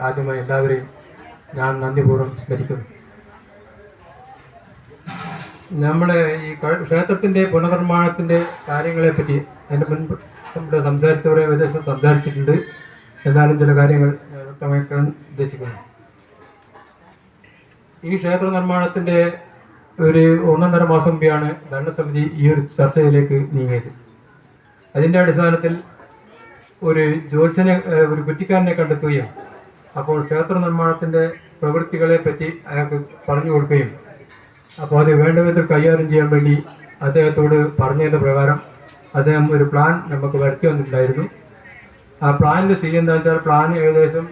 ആദ്യമായി എല്ലാവരെയും ഞാൻ നന്ദിപൂർവ്വം സ്മരിക്കുന്നു. നമ്മുടെ ഈ ക്ഷേത്രത്തിൻ്റെ പുനർനിർമ്മാണത്തിൻ്റെ കാര്യങ്ങളെപ്പറ്റി അതിൻ്റെ മുൻപ് സംസാരിച്ചവരെ ഏകദേശം സംസാരിച്ചിട്ടുണ്ട്. എന്നാലും ചില കാര്യങ്ങൾ വ്യക്തമാക്കാൻ ഉദ്ദേശിക്കുന്നു. ഈ ക്ഷേത്ര നിർമ്മാണത്തിൻ്റെ ഒരു 1.5 മാസം മുമ്പാണ് ഭരണസമിതി ഈ ഒരു ചർച്ചയിലേക്ക് നീങ്ങിയത്. അതിൻ്റെ അടിസ്ഥാനത്തിൽ ഒരു കുറ്റിക്കാരനെ കണ്ടെത്തുകയും അപ്പോൾ ക്ഷേത്ര നിർമ്മാണത്തിൻ്റെ പ്രവൃത്തികളെ പറ്റി അയാൾക്ക് പറഞ്ഞു കൊടുക്കുകയും അപ്പോൾ അത് വേണ്ട വിധത്തിൽ കൈകാര്യം ചെയ്യാൻ വേണ്ടി അദ്ദേഹത്തോട് പറഞ്ഞതിൻ്റെ പ്രകാരം അദ്ദേഹം ഒരു പ്ലാൻ നമുക്ക് വരച്ചു വന്നിട്ടുണ്ടായിരുന്നു. ആ പ്ലാനിൻ്റെ സ്ഥിതി എന്താ വെച്ചാൽ പ്ലാൻ ഏകദേശം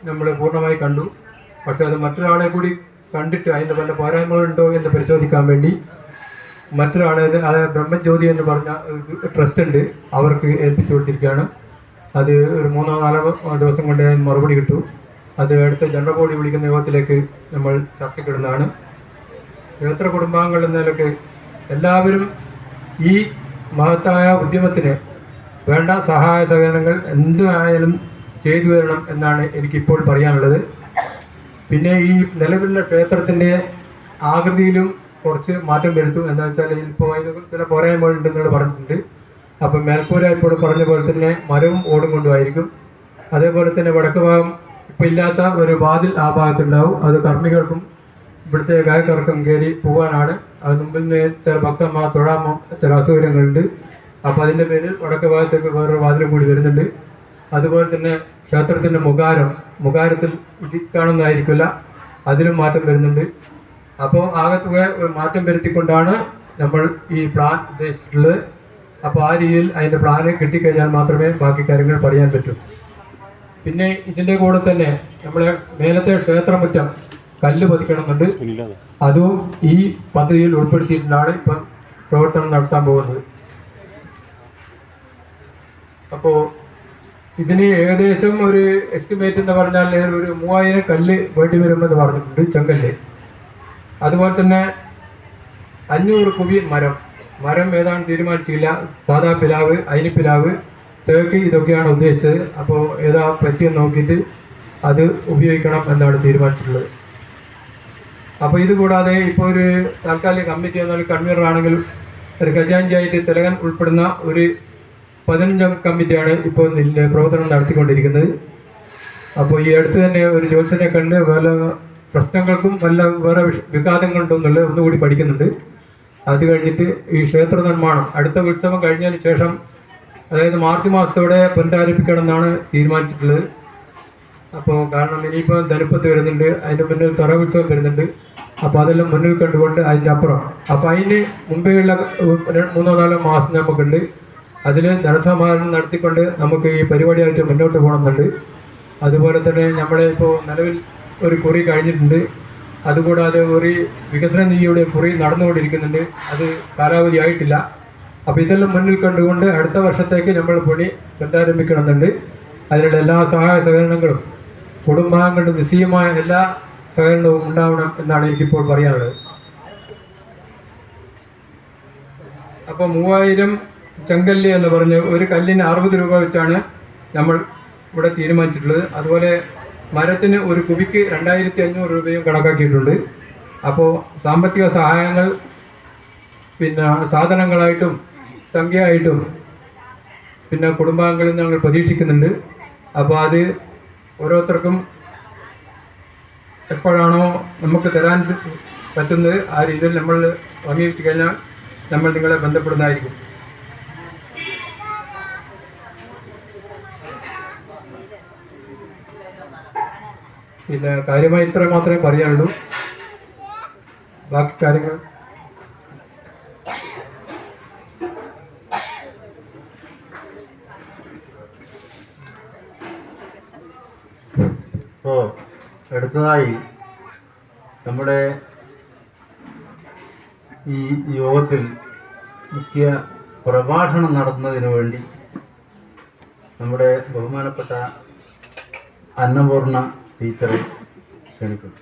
നമ്മൾ പൂർണ്ണമായി കണ്ടു. പക്ഷെ അത് മറ്റൊരാളെ കൂടി കണ്ടിട്ട് അതിൻ്റെ പല പോരായ്മകളുണ്ടോ എന്ന് പരിശോധിക്കാൻ വേണ്ടി മറ്റൊരാളെ ബ്രഹ്മജ്യോതി എന്ന് പറഞ്ഞ ട്രസ്റ്റ് ഉണ്ട്, അവർക്ക് ഏൽപ്പിച്ചു കൊടുത്തിരിക്കുകയാണ്. അത് ഒരു 3-4 ദിവസം കൊണ്ട് മറുപടി കിട്ടും. അത് അടുത്ത ജനറൽ ബോഡി വിളിക്കുന്ന യോഗത്തിലേക്ക് നമ്മൾ ചർച്ചയ്ക്കിടുന്നതാണ്. ക്ഷേത്ര കുടുംബാംഗങ്ങൾ എന്ന നിലയ്ക്ക് എല്ലാവരും ഈ മഹത്തായ ഉദ്യമത്തിന് വേണ്ട സഹായ സഹകരണങ്ങൾ എന്തായാലും ചെയ്തു തരണം എന്നാണ് എനിക്കിപ്പോൾ പറയാനുള്ളത്. പിന്നെ ഈ നിലവിലുള്ള ക്ഷേത്രത്തിൻ്റെ ആകൃതിയിലും കുറച്ച് മാറ്റം വരുത്തും. എന്താ വെച്ചാൽ ഇപ്പോൾ അതിന് ചില പോരായ്മകളുണ്ടെന്ന് പറഞ്ഞിട്ടുണ്ട്. അപ്പം മേൽക്കൂര ഇപ്പോൾ പറഞ്ഞ പോലെ തന്നെ മരവും ഓടും കൊണ്ടുമായിരിക്കും. അതേപോലെ തന്നെ വടക്ക് ഭാഗം ഇപ്പം ഇല്ലാത്ത ഒരു വാതിൽ ആ ഭാഗത്തുണ്ടാവും. അത് കർമ്മികൾക്കും ഇവിടുത്തെ ഗായകർക്കും കയറി പോകാനാണ്. അത് മുമ്പിൽ നിന്ന് ചില ഭക്തന്മാർ തൊഴാമോ ചില അസൗകര്യങ്ങളുണ്ട്. അപ്പോൾ അതിൻ്റെ പേരിൽ വടക്ക് ഭാഗത്തേക്ക് വേറൊരു വാതിലും കൂടി വരുന്നുണ്ട്. അതുപോലെ തന്നെ ക്ഷേത്രത്തിൻ്റെ മുഖാരത്തിൽ ഇത് കാണുന്നതായിരിക്കില്ല, അതിലും മാറ്റം വരുന്നുണ്ട്. അപ്പോൾ ആകത്തുക ഒരു മാറ്റം വരുത്തിക്കൊണ്ടാണ് നമ്മൾ ഈ പ്ലാൻ ഉദ്ദേശിച്ചിട്ടുള്ളത്. അപ്പോൾ ആ രീതിയിൽ അതിൻ്റെ പ്ലാന് കിട്ടിക്കഴിഞ്ഞാൽ മാത്രമേ ബാക്കി കാര്യങ്ങൾ പറയാൻ പറ്റൂ. പിന്നെ ഇതിൻ്റെ കൂടെ തന്നെ നമ്മളെ മേലത്തെ ക്ഷേത്രമുറ്റം കല്ല് പതിക്കണമെന്നുണ്ട്. അതും ഈ പദ്ധതിയിൽ ഉൾപ്പെടുത്തിയിട്ടാണ് ഇപ്പം പ്രവർത്തനം നടത്താൻ പോകുന്നത്. അപ്പോൾ ഇതിന് ഏകദേശം ഒരു എസ്റ്റിമേറ്റ് എന്ന് പറഞ്ഞാൽ ഒരു 3000 കല്ല് വേണ്ടി വരുമെന്ന് പറഞ്ഞിട്ടുണ്ട്, ചെങ്കല്ല്. അതുപോലെ തന്നെ 500 കുവി മരം ഏതാണ് തീരുമാനിച്ചില്ല. സാധാ പിലാവ്, അയിനിപ്പിലാവ്, തേക്ക് ഇതൊക്കെയാണ് ഉദ്ദേശിച്ചത്. അപ്പോൾ ഏതാ പറ്റിയെന്ന് നോക്കിയിട്ട് അത് ഉപയോഗിക്കണം എന്നാണ് തീരുമാനിച്ചിട്ടുള്ളത്. അപ്പോൾ ഇത് കൂടാതെ ഇപ്പോൾ ഒരു താൽക്കാലിക കമ്മിറ്റി എന്നാൽ കൺവീനറാണെങ്കിൽ ഒരു ഖജാൻജിയായിട്ട് തിലകൻ ഉൾപ്പെടുന്ന ഒരു 15 കമ്മിറ്റിയാണ് ഇപ്പോൾ പ്രവർത്തനം നടത്തിക്കൊണ്ടിരിക്കുന്നത്. അപ്പോൾ ഈ അടുത്ത് തന്നെ ഒരു ജ്യോത്സ്യനെ കണ്ട് വല്ല പ്രശ്നങ്ങൾക്കും വേറെ വിഘാതങ്ങളുണ്ടോ എന്നുള്ളത് ഒന്നുകൂടി പഠിക്കുന്നുണ്ട്. അത് കഴിഞ്ഞിട്ട് ഈ ക്ഷേത്ര നിർമ്മാണം അടുത്ത ഉത്സവം കഴിഞ്ഞതിന് ശേഷം, അതായത് മാർച്ച് മാസത്തോടെ പുനരാരംഭിക്കണം എന്നാണ് തീരുമാനിച്ചിട്ടുള്ളത്. അപ്പോൾ കാരണം ഇനിയിപ്പോൾ ധനുപ്പത്ത് വരുന്നുണ്ട്, അതിൻ്റെ മുന്നിൽ തറ ഉത്സവം വരുന്നുണ്ട്. അപ്പോൾ അതെല്ലാം മുന്നിൽ കണ്ടുകൊണ്ട് അതിൻ്റെ അപ്പുറം അപ്പോൾ അതിന് മുമ്പേയുള്ള 3-4 മാസം നമുക്കുണ്ട്. അതിൽ ധനസമാഹരണം നടത്തിക്കൊണ്ട് നമുക്ക് ഈ പരിപാടിയായിട്ട് മുന്നോട്ട് പോകണമെന്നുണ്ട്. അതുപോലെ തന്നെ നമ്മുടെ ഇപ്പോൾ നിലവിൽ ഒരു കുറി കഴിഞ്ഞിട്ടുണ്ട്. അതുകൂടാതെ ഒരു വികസന നിധിയുടെ കുറി നടന്നുകൊണ്ടിരിക്കുന്നുണ്ട്, അത് കാലാവധി ആയിട്ടില്ല. അപ്പോൾ ഇതെല്ലാം മുന്നിൽ കണ്ടുകൊണ്ട് അടുത്ത വർഷത്തേക്ക് നമ്മൾ പണി പുനരാരംഭിക്കണമെന്നുണ്ട്. അതിനുള്ള എല്ലാ സഹായ സഹകരണങ്ങളും കുടുംബാംഗങ്ങളുടെ നിശ്ചയമായ എല്ലാ സഹകരണവും ഉണ്ടാവണം എന്നാണ് എനിക്കിപ്പോൾ പറയാനുള്ളത്. അപ്പോൾ 3000 ചെങ്കല്ല് എന്ന് പറഞ്ഞ് ഒരു കല്ലിന് 60 രൂപ വെച്ചാണ് നമ്മൾ ഇവിടെ തീരുമാനിച്ചിട്ടുള്ളത്. അതുപോലെ മരത്തിന് ഒരു കുബിക്ക് 2500 രൂപയും കണക്കാക്കിയിട്ടുണ്ട്. അപ്പോൾ സാമ്പത്തിക സഹായങ്ങൾ പിന്നെ സാധനങ്ങളായിട്ടും സംഖ്യയായിട്ടും പിന്നെ കുടുംബാംഗങ്ങളിൽ നിന്ന് ഞങ്ങൾ പ്രതീക്ഷിക്കുന്നുണ്ട്. അപ്പോൾ അത് ഓരോരുത്തർക്കും എപ്പോഴാണോ നമുക്ക് തരാൻ പറ്റുന്നത് ആ രീതിയിൽ നമ്മൾ സമീപിച്ചു കഴിഞ്ഞാൽ നമ്മൾ നിങ്ങളെ ബന്ധപ്പെടുന്നതായിരിക്കും. പിന്നെ കാര്യമായി ഇത്ര മാത്രമേ പറയാനുള്ളൂ. ബാക്കി കാര്യങ്ങൾ ഇപ്പോൾ അടുത്തതായി നമ്മുടെ ഈ യോഗത്തിൽ മുഖ്യ പ്രഭാഷണം നടത്തുന്നതിന് വേണ്ടി നമ്മുടെ ബഹുമാനപ്പെട്ട അന്നപൂർണ ടീച്ചറെ ക്ഷണിക്കുന്നു.